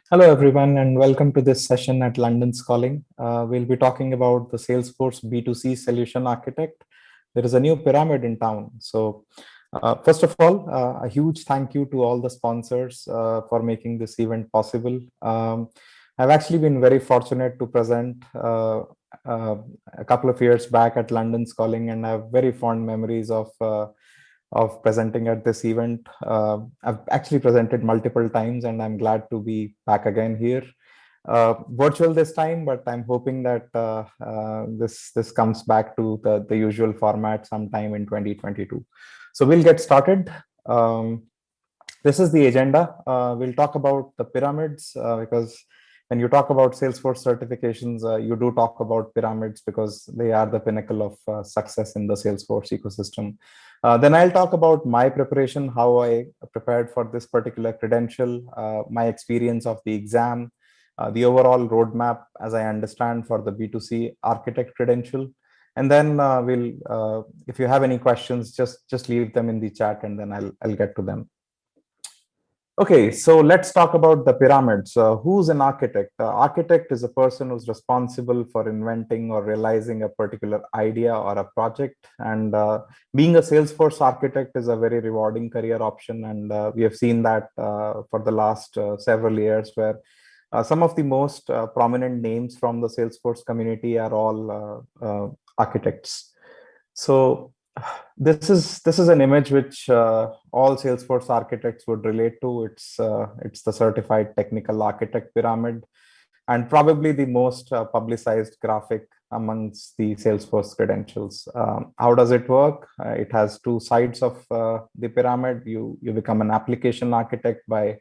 Hello, everyone, and welcome to this session at London's Calling. We'll be talking about the Salesforce B2C solution architect. There is a new pyramid in town. First of all, a huge thank you to all the sponsors for making this event possible. I've actually been very fortunate to present uh, a couple of years back at London's Calling, and I have very fond memories of presenting at this event. I've actually presented multiple times, and I'm glad to be back again here. Virtual this time, but I'm hoping that this comes back to the usual format sometime in 2022. So we'll get started. Um, this is the agenda. We'll talk about the pyramids because when you talk about Salesforce certifications, you do talk about pyramids because they are the pinnacle of success in the Salesforce ecosystem. Then I'll talk about my preparation, how I prepared for this particular credential, my experience of the exam, the overall roadmap as I understand for the B2C architect credential. And then if you have any questions, just leave them in the chat, and then I'll get to them. Okay, so let's talk about the pyramids. Who's an architect? Architect is a person who's responsible for inventing or realizing a particular idea or a project. And being a Salesforce architect is a very rewarding career option. And we have seen that for the last several years, where some of the most prominent names from the Salesforce community are all architects. So this is an image which all Salesforce architects would relate to. It's the certified technical architect pyramid, and probably the most publicized graphic amongst the Salesforce credentials. How does it work? It has two sides of the pyramid. You become an application architect by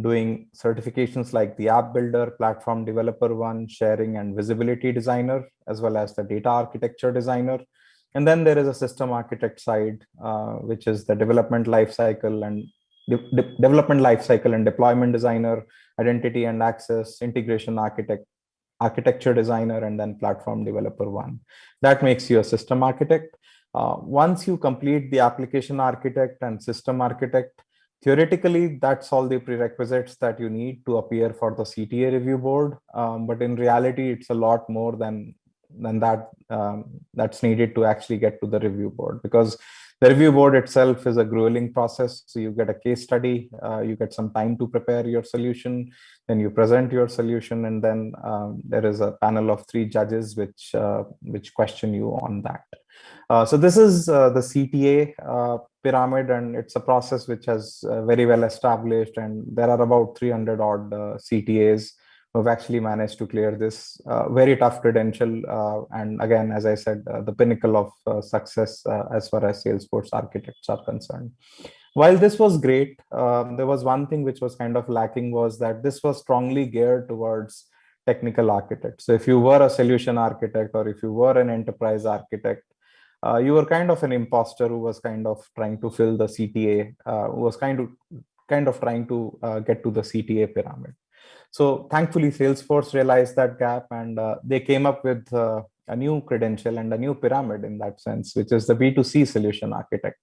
doing certifications like the app builder, platform developer one, sharing and visibility designer, as well as the data architecture designer. And then there is a system architect side, which is the development lifecycle and development lifecycle and deployment designer, identity and access, integration architect, architecture designer, and then platform developer one. That makes you a system architect. Once you complete the application architect and system architect, theoretically, that's all the prerequisites that you need to appear for the CTA review board. But in reality, it's a lot more than that that's needed to actually get to the review board, because the review board itself is a grueling process. So you get a case study, you get some time to prepare your solution, then you present your solution, and then there is a panel of 3 judges which question you on that. So this is the CTA pyramid, and it's a process which has very well established, and there are about 300 odd CTAs who've actually managed to clear this very tough credential. And again, as I said, the pinnacle of success as far as Salesforce architects are concerned. While this was great, there was one thing which was kind of lacking, was that this was strongly geared towards technical architects. So if you were a solution architect or if you were an enterprise architect, you were kind of an imposter who was kind of trying to fill the CTA, who was kind of trying to get to the CTA pyramid. So thankfully, Salesforce realized that gap, and they came up with a new credential and a new pyramid in that sense, which is the B2C solution architect.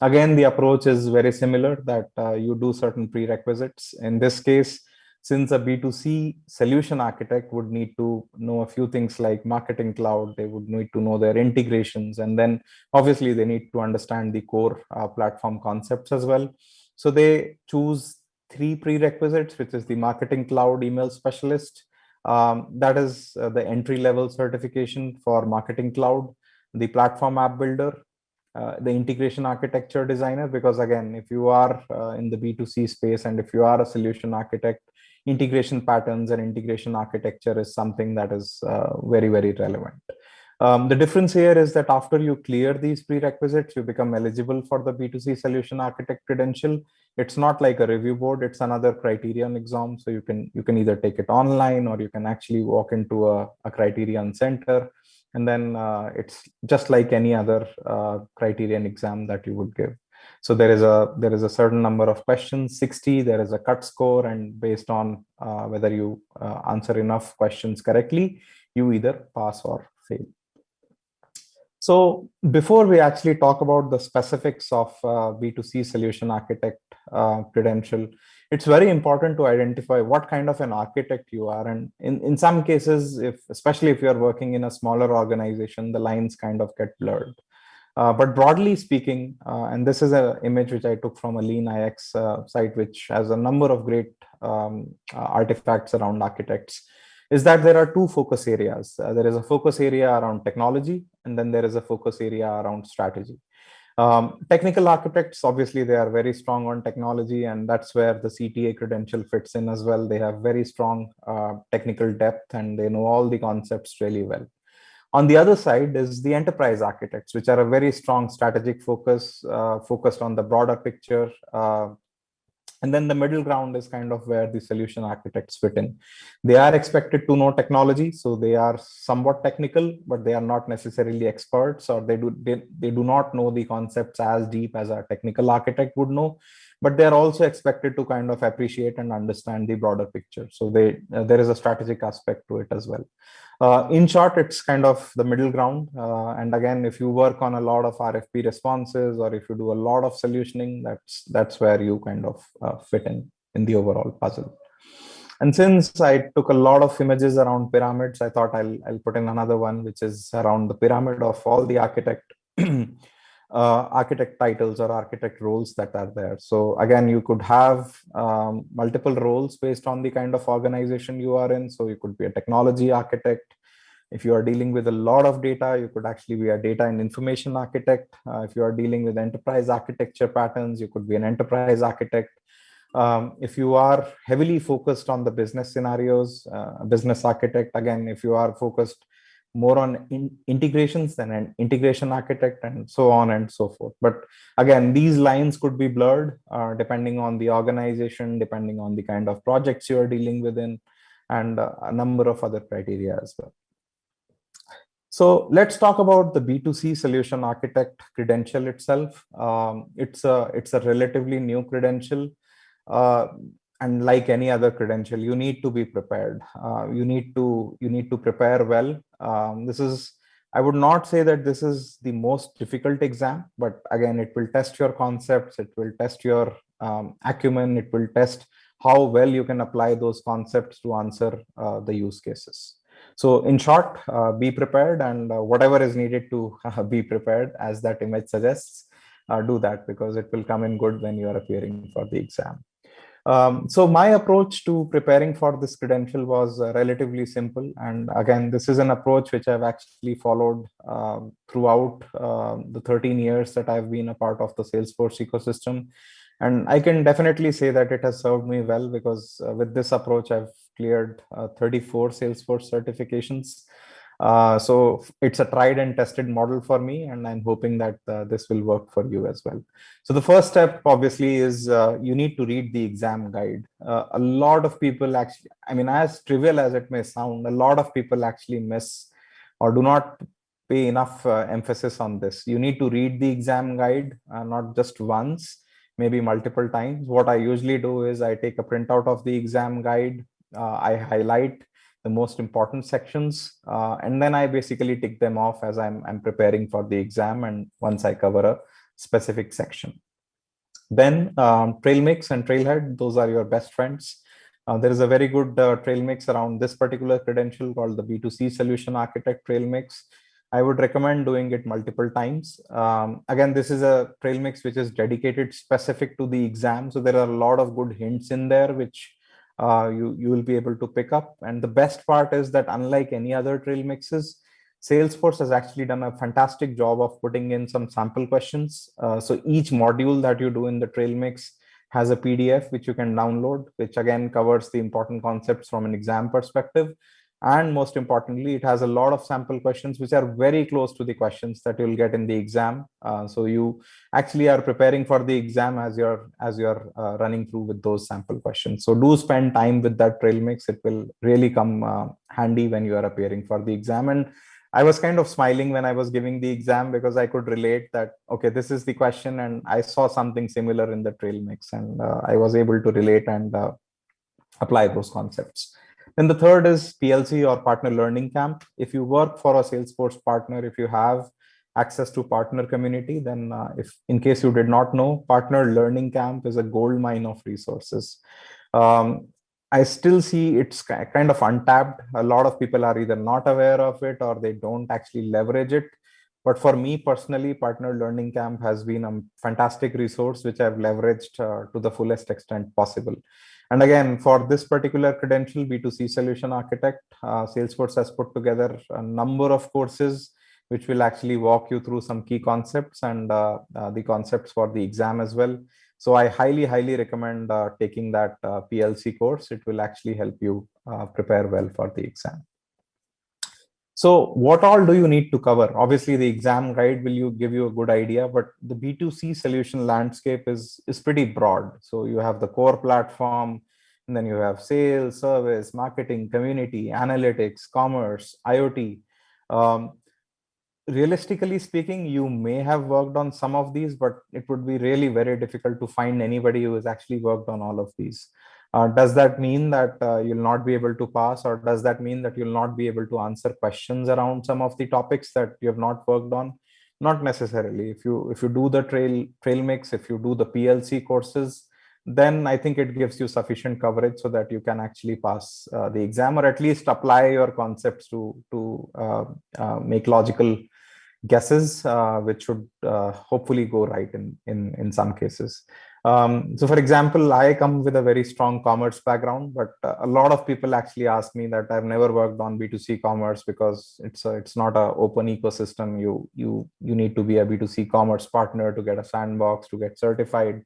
Again, the approach is very similar, that you do certain prerequisites. In this case, since a B2C solution architect would need to know a few things like marketing cloud, they would need to know their integrations, and then obviously they need to understand the core platform concepts as well. So they choose 3 prerequisites, which is the marketing cloud email specialist. That is the entry level certification for marketing cloud, the platform app builder, the integration architecture designer, because again, if you are in the B2C space and if you are a solution architect, integration patterns and integration architecture is something that is very, very relevant. The difference here is that after you clear these prerequisites, you become eligible for the B2C solution architect credential. It's not like a review board, it's another criterion exam. So you can either take it online, or you can actually walk into a criterion center, and then it's just like any other criterion exam that you would give. So there is a certain number of questions, 60. There is a cut score, and based on whether you answer enough questions correctly, you either pass or fail. So before we actually talk about the specifics of B2C solution architect credential, it's very important to identify what kind of an architect you are. And in some cases, especially if you're working in a smaller organization, the lines kind of get blurred. But broadly speaking, and this is an image which I took from a Lean IX site, which has a number of great artifacts around architects, is that there are two focus areas. There is a focus area around technology, and then there is a focus area around strategy. Technical architects, obviously, they are very strong on technology, and that's where the CTA credential fits in as well. They have very strong technical depth, and they know all the concepts really well. On the other side is the enterprise architects, which are a very strong strategic focus, focused on the broader picture. And then the middle ground is kind of where the solution architects fit in. They are expected to know technology, so they are somewhat technical, but they are not necessarily experts, or they do not know the concepts as deep as a technical architect would know. But they are also expected to kind of appreciate and understand the broader picture. So there is a strategic aspect to it as well. In short, it's kind of the middle ground. And again, if you work on a lot of RFP responses, or if you do a lot of solutioning, that's where you kind of fit in the overall puzzle. And since I took a lot of images around pyramids, I thought I'll put in another one, which is around the pyramid of all the architect architect titles or architect roles that are there. So again, you could have multiple roles based on the kind of organization you are in. So you could be a technology architect. If you are dealing with a lot of data, you could actually be a data and information architect. If you are dealing with enterprise architecture patterns, you could be an enterprise architect. If you are heavily focused on the business scenarios, business architect. Again, if you are focused more on integrations, than an integration architect, and so on and so forth. But again, these lines could be blurred depending on the organization, depending on the kind of projects you are dealing within, and a number of other criteria as well. So let's talk about the B2C solution architect credential itself. It's a relatively new credential. And like any other credential, you need to be prepared. You need to prepare well. I would not say that this is the most difficult exam, but again, it will test your concepts. It will test your acumen. It will test how well you can apply those concepts to answer the use cases. So in short, be prepared, and whatever is needed to be prepared, as that image suggests, do that, because it will come in good when you are appearing for the exam. So my approach to preparing for this credential was relatively simple. And again, this is an approach which I've actually followed throughout the 13 years that I've been a part of the Salesforce ecosystem. And I can definitely say that it has served me well, because with this approach, I've cleared 34 Salesforce certifications. So it's a tried and tested model for me, and I'm hoping that this will work for you as well. So the first step, obviously, is you need to read the exam guide. A lot of people actually, I mean, as trivial as it may sound, a lot of people actually miss or do not pay enough emphasis on this. You need to read the exam guide, not just once, maybe multiple times. What I usually do is I take a printout of the exam guide, I highlight the most important sections, and then I basically tick them off as I'm preparing for the exam, and once I cover a specific section. Then trail mix and trailhead, those are your best friends. There is a very good trail mix around this particular credential called the B2C Solution Architect Trail Mix. I would recommend doing it multiple times. Again, this is a trail mix which is dedicated specific to the exam. So there are a lot of good hints in there, which you will be able to pick up. And the best part is that unlike any other trail mixes, Salesforce has actually done a fantastic job of putting in some sample questions. So each module that you do in the trail mix has a PDF which you can download, which again covers the important concepts from an exam perspective. And most importantly, it has a lot of sample questions which are very close to the questions that you'll get in the exam. So you actually are preparing for the exam as you're running through with those sample questions. So do spend time with that trail mix. It will really come handy when you are appearing for the exam. And I was kind of smiling when I was giving the exam, because I could relate that, okay, this is the question, and I saw something similar in the trail mix, and I was able to relate and apply those concepts. Then the third is PLC or Partner Learning Camp. If you work for a Salesforce partner, if you have access to partner community, then if in case you did not know, Partner Learning Camp is a gold mine of resources. I still see it's kind of untapped. A lot of people are either not aware of it or they don't actually leverage it. But for me personally, Partner Learning Camp has been a fantastic resource which I've leveraged to the fullest extent possible. And again, for this particular credential, B2C Solution Architect, Salesforce has put together a number of courses which will actually walk you through some key concepts and the concepts for the exam as well. So I highly recommend taking that PLC course. It will actually help you prepare well for the exam. So what all do you need to cover? Obviously, the exam guide will give you a good idea, but the B2C solution landscape is pretty broad. So you have the core platform, and then you have sales, service, marketing, community, analytics, commerce, IoT. Realistically speaking, you may have worked on some of these, but it would be really very difficult to find anybody who has actually worked on all of these. Does that mean that you'll not be able to pass, or does that mean that you'll not be able to answer questions around some of the topics that you have not worked on? Not necessarily. If you do the trail mix, if you do the PLC courses, then I think it gives you sufficient coverage so that you can actually pass the exam, or at least apply your concepts to make logical guesses, which should hopefully go right in some cases. So for example, I come with a very strong commerce background, but a lot of people actually ask me that I've never worked on B2C commerce because it's not an open ecosystem. You need to be a B2C commerce partner to get a sandbox, to get certified.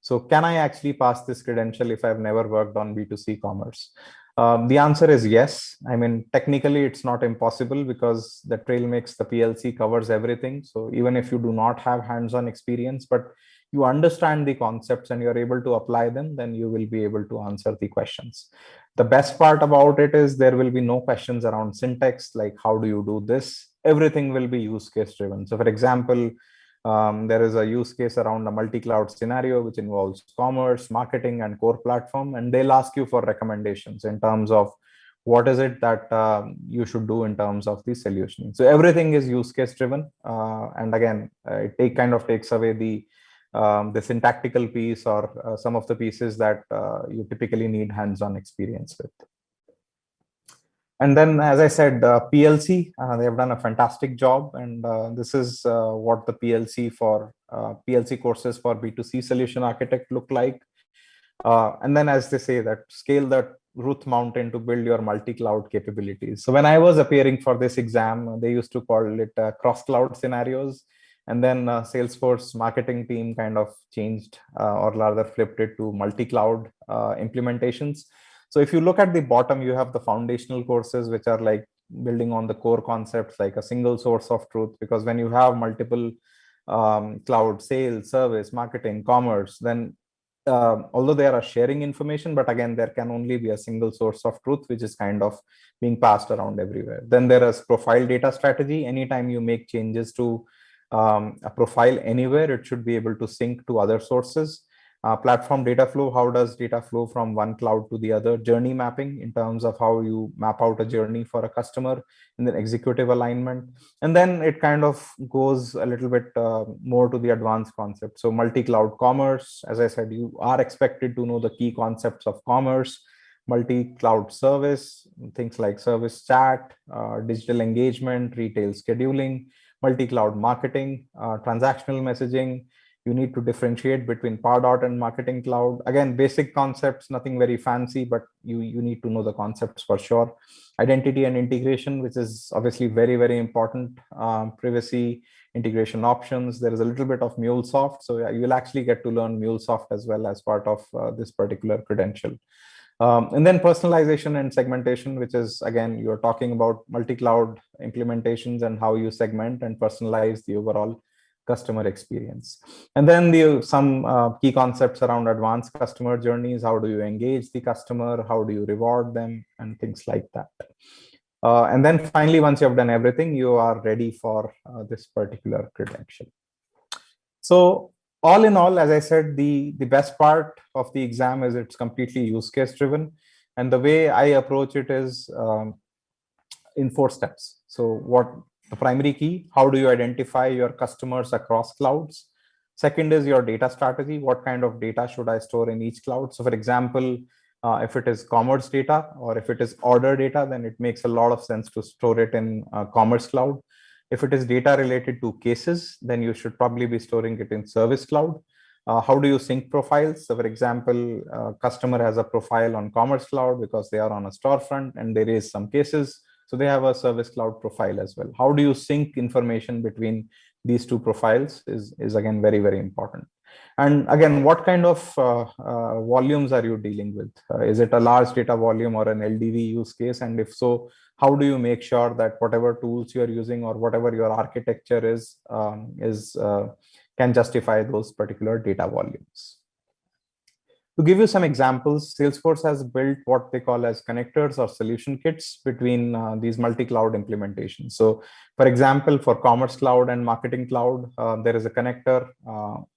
So can I actually pass this credential if I've never worked on B2C commerce? The answer is yes. I mean, technically it's not impossible because the trail mix, the PLC covers everything. So even if you do not have hands-on experience, but you understand the concepts and you're able to apply them, then you will be able to answer the questions. The best part about it is there will be no questions around syntax, like how do you do this? Everything will be use case driven. So for example, there is a use case around a multi-cloud scenario which involves commerce, marketing, and core platform, and they'll ask you for recommendations in terms of what is it that you should do in terms of the solution. So everything is use case driven, and again, it kind of takes away the syntactical piece or some of the pieces that you typically need hands-on experience with. And then, as I said, PLC, they have done a fantastic job. And this is what the PLC courses for B2C Solution Architect look like. And then, as they say, that scale that Ruth Mountain to build your multi-cloud capabilities. So when I was appearing for this exam, they used to call it cross-cloud scenarios. And then Salesforce marketing team kind of changed or rather flipped it to multi-cloud implementations. So if you look at the bottom, you have the foundational courses, which are like building on the core concepts, like a single source of truth, because when you have multiple cloud, sales, service, marketing, commerce, then although they are sharing information, but again, there can only be a single source of truth, which is kind of being passed around everywhere. Then there is profile data strategy. Anytime you make changes to a profile anywhere, it should be able to sync to other sources. Platform data flow, how does data flow from one cloud to the other? Journey mapping in terms of how you map out a journey for a customer, and then executive alignment. And then it kind of goes a little bit more to the advanced concept. So multi-cloud commerce, as I said, you are expected to know the key concepts of commerce, multi-cloud service, things like service chat, digital engagement, retail scheduling, multi-cloud marketing, transactional messaging. You need to differentiate between Pardot and Marketing Cloud. Again, basic concepts, nothing very fancy, but you need to know the concepts for sure. Identity and integration, which is obviously very important. Privacy, integration options. There is a little bit of MuleSoft. So you will actually get to learn MuleSoft as well as part of this particular credential. And then personalization and segmentation, which is, again, you're talking about multi-cloud implementations and how you segment and personalize the overall customer experience. And then some key concepts around advanced customer journeys. How do you engage the customer? How do you reward them? And things like that. And then finally, once you have done everything, you are ready for this particular credential. So all in all, as I said, the best part of the exam is it's completely use case driven. And the way I approach it is in 4 steps. So the primary key. How do you identify your customers across clouds? Second is your data strategy. What kind of data should I store in each cloud? So for example, if it is commerce data or if it is order data, then it makes a lot of sense to store it in Commerce Cloud. If it is data related to cases, then you should probably be storing it in Service Cloud. How do you sync profiles? So for example, customer has a profile on Commerce Cloud because they are on a storefront and there is some cases. So they have a Service Cloud profile as well. How do you sync information between these two profiles is again very, very important. And again, what kind of volumes are you dealing with? Is it a large data volume or an LDV use case? And if so, how do you make sure that whatever tools you're using or whatever your architecture is can justify those particular data volumes? To give you some examples, Salesforce has built what they call as connectors or solution kits between these multi-cloud implementations. So for example, for Commerce Cloud and Marketing Cloud, there is a connector.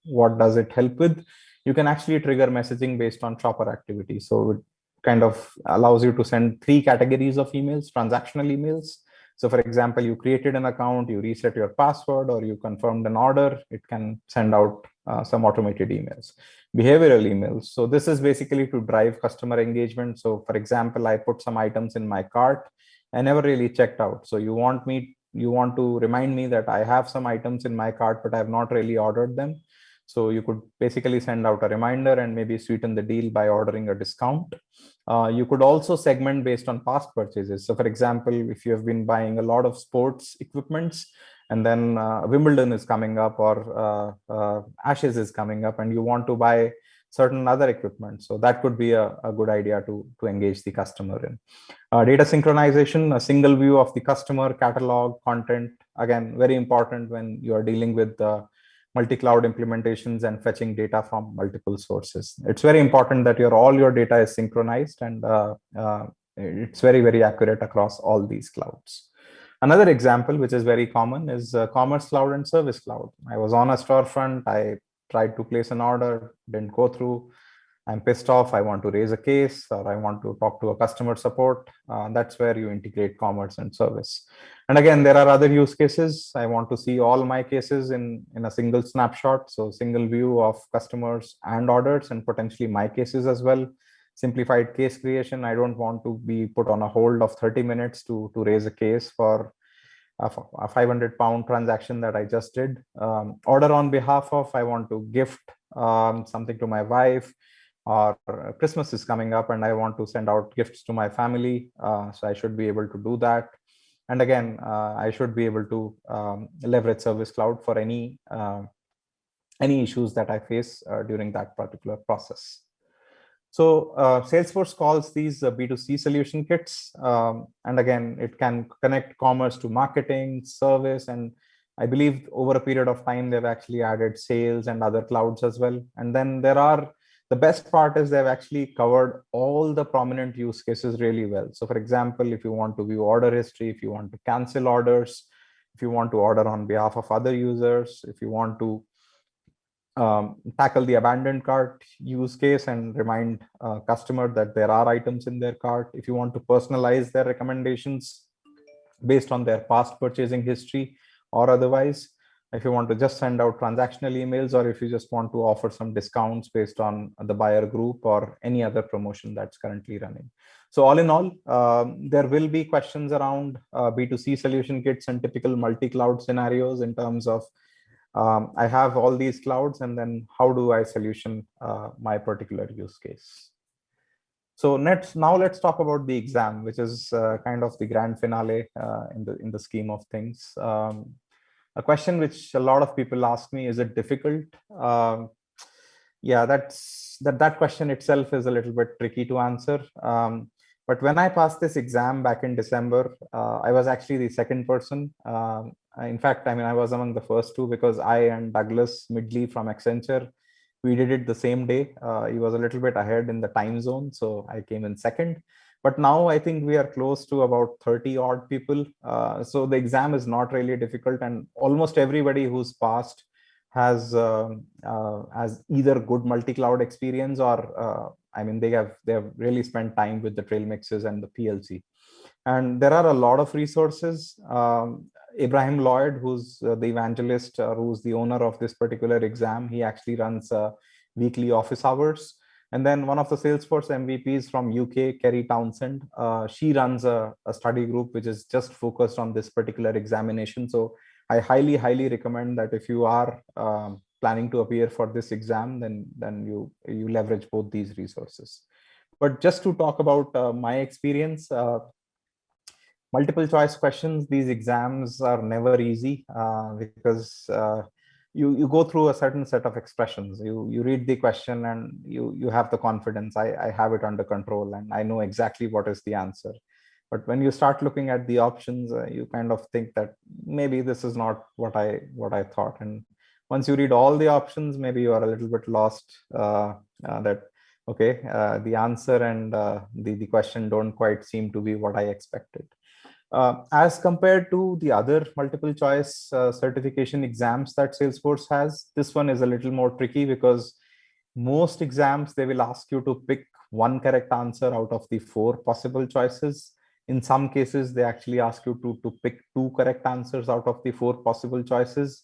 What does it help with? You can actually trigger messaging based on shopper activity. So it kind of allows you to send 3 categories of emails, transactional emails. So for example, you created an account, you reset your password, or you confirmed an order, it can send out some automated emails. Behavioral emails. So this is basically to drive customer engagement. So for example, I put some items in my cart. I never really checked out. So you want to remind me that I have some items in my cart, but I have not really ordered them. So you could basically send out a reminder and maybe sweeten the deal by ordering a discount. You could also segment based on past purchases. So for example, if you have been buying a lot of sports equipments and then Wimbledon is coming up or Ashes is coming up and you want to buy certain other equipment. So that could be a good idea to engage the customer in. Data synchronization, a single view of the customer catalog, content, again, very important when you are dealing with multi-cloud implementations and fetching data from multiple sources. It's very important that all your data is synchronized and it's very, very accurate across all these clouds. Another example, which is very common, is Commerce Cloud and Service Cloud. I was on a storefront, I tried to place an order, didn't go through. I'm pissed off, I want to raise a case, or I want to talk to a customer support. That's where you integrate commerce and service. And again, there are other use cases. I want to see all my cases in a single snapshot. So single view of customers and orders and potentially my cases as well. Simplified case creation. I don't want to be put on a hold of 30 minutes to raise a case for a 500-pound transaction that I just did. Order on behalf of, I want to gift something to my wife, or Christmas is coming up and I want to send out gifts to my family. So I should be able to do that. And again, I should be able to leverage Service Cloud for any issues that I face during that particular process. So Salesforce calls these B2C solution kits. And again, it can connect commerce to marketing, service, and I believe over a period of time, they've actually added sales and other clouds as well. And then the best part is they've actually covered all the prominent use cases really well. So for example, if you want to view order history, if you want to cancel orders, if you want to order on behalf of other users, if you want to tackle the abandoned cart use case and remind customer that there are items in their cart, if you want to personalize their recommendations based on their past purchasing history or otherwise, if you want to just send out transactional emails, or if you just want to offer some discounts based on the buyer group or any other promotion that's currently running. So all in all, there will be questions around B2C solution kits and typical multi-cloud scenarios in terms of I have all these clouds, and then how do I solution my particular use case? So now let's talk about the exam, which is kind of the grand finale in the scheme of things. A question which a lot of people ask me: is it difficult? Yeah, that question itself is a little bit tricky to answer. But when I passed this exam back in December, I was actually the second person. In fact, I mean, I was among the first two because I and Douglas Midley from Accenture, we did it the same day. He was a little bit ahead in the time zone, so I came in second. But now I think we are close to about 30 odd people. So the exam is not really difficult, and almost everybody who's passed has either good multi-cloud experience or I mean, they have really spent time with the trail mixes and the PLC. And there are a lot of resources. Ibrahim Lloyd, who's the evangelist, who's the owner of this particular exam, he actually runs weekly office hours. And then one of the Salesforce MVPs from UK, Kerry Townsend, she runs a study group which is just focused on this particular examination. So I highly, highly recommend that if you are planning to appear for this exam, then you leverage both these resources. But just to talk about my experience, multiple choice questions, these exams are never easy because you go through a certain set of expressions. You read the question and you have the confidence. I have it under control and I know exactly what is the answer. But when you start looking at the options, you kind of think that maybe this is not what I thought. And once you read all the options, maybe you are a little bit lost. That okay, the answer and the question don't quite seem to be what I expected. As compared to the other multiple choice certification exams that Salesforce has, this one is a little more tricky because most exams, they will ask you to pick one correct answer out of the 4 possible choices. In some cases, they actually ask you to pick 2 correct answers out of the 4 possible choices.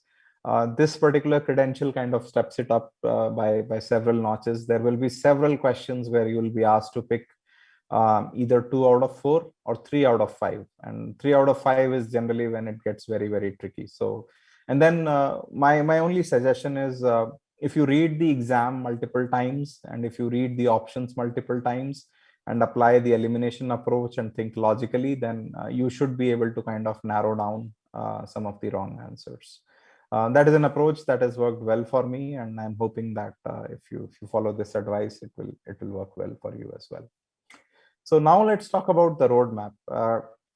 This particular credential kind of steps it up by several notches. There will be several questions where you will be asked to pick either 2 out of 4 or 3 out of 5, and 3 out of 5 is generally when it gets very, very tricky. So, and then my only suggestion is if you read the exam multiple times and if you read the options multiple times and apply the elimination approach and think logically, then you should be able to kind of narrow down some of the wrong answers. That is an approach that has worked well for me, and I'm hoping that if you follow this advice, it will work well for you as well. So now let's talk about the roadmap.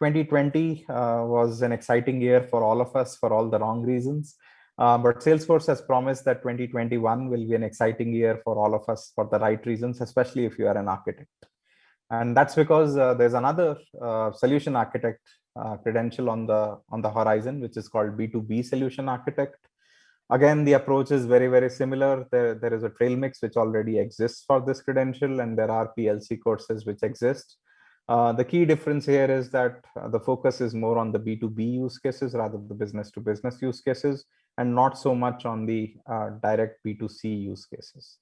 2020 was an exciting year for all of us for all the wrong reasons. But Salesforce has promised that 2021 will be an exciting year for all of us for the right reasons, especially if you are an architect. And that's because there's another solution architect credential on the horizon, which is called B2B solution architect. Again, the approach is very, very similar. There is a trail mix which already exists for this credential, and there are PLC courses which exist. The key difference here is that the focus is more on the B2B use cases rather than the business to business use cases, and not so much on the direct B2C use cases.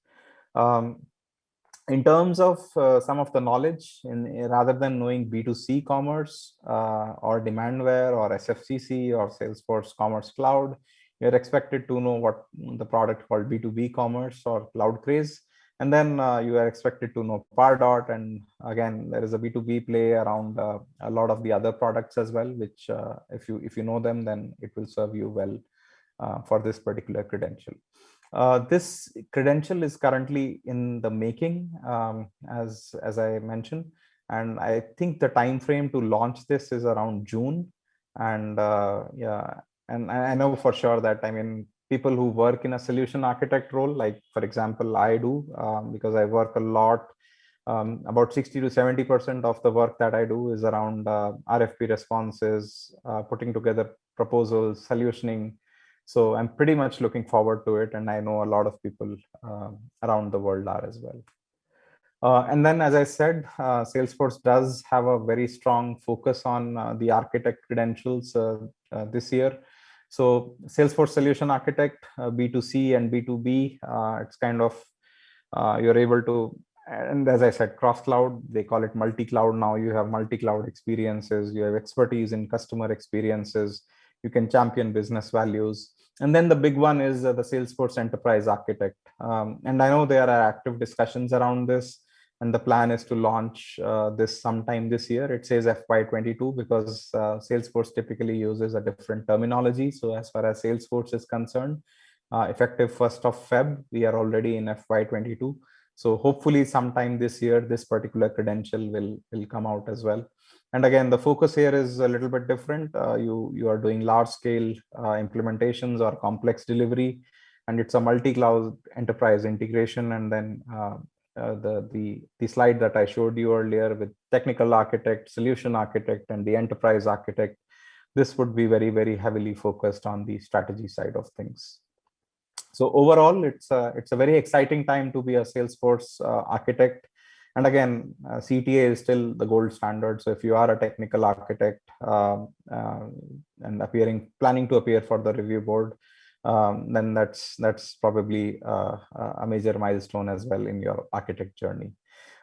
In terms of some of the knowledge, rather than knowing B2C commerce or Demandware or SFCC or Salesforce Commerce Cloud, you're expected to know what the product called B2B commerce or CloudCraze. And then you are expected to know Pardot. And again, there is a B2B play around a lot of the other products as well, which if you know them, then it will serve you well for this particular credential. This credential is currently in the making, as I mentioned, and I think the time frame to launch this is around June. And yeah, and I know for sure that, I mean, people who work in a solution architect role, like for example, I do, because I work a lot. About 60 to 70% of the work that I do is around RFP responses, putting together proposals, solutioning. So I'm pretty much looking forward to it, and I know a lot of people around the world are as well. And then, as I said, Salesforce does have a very strong focus on the architect credentials this year. So Salesforce Solution Architect, B2C and B2B, it's kind of, you're able to, and as I said, cross-cloud, they call it multi-cloud now. You have multi-cloud experiences, you have expertise in customer experiences, you can champion business values. And then the big one is the Salesforce Enterprise Architect. And I know there are active discussions around this, and the plan is to launch this sometime this year. It says FY22 because Salesforce typically uses a different terminology. So as far as Salesforce is concerned, effective 1st of Feb, we are already in FY22. So hopefully sometime this year, this particular credential will come out as well. And again, the focus here is a little bit different. You are doing large scale implementations or complex delivery, and it's a multi-cloud enterprise integration. And then the slide that I showed you earlier with technical architect, solution architect, and the enterprise architect, this would be very, very heavily focused on the strategy side of things. So overall, it's a very exciting time to be a Salesforce architect. And again, CTA is still the gold standard. So if you are a technical architect and planning to appear for the review board, then that's probably a major milestone as well in your architect journey.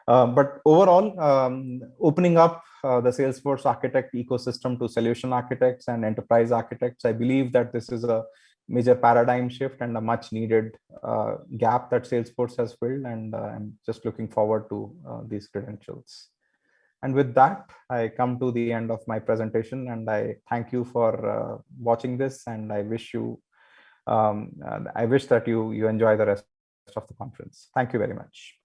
But overall, opening up the Salesforce architect ecosystem to solution architects and enterprise architects, I believe that this is a major paradigm shift and a much needed gap that Salesforce has filled. And I'm just looking forward to these credentials. And with that, I come to the end of my presentation, and I thank you for watching this. And I wish that you enjoy the rest of the conference. Thank you very much.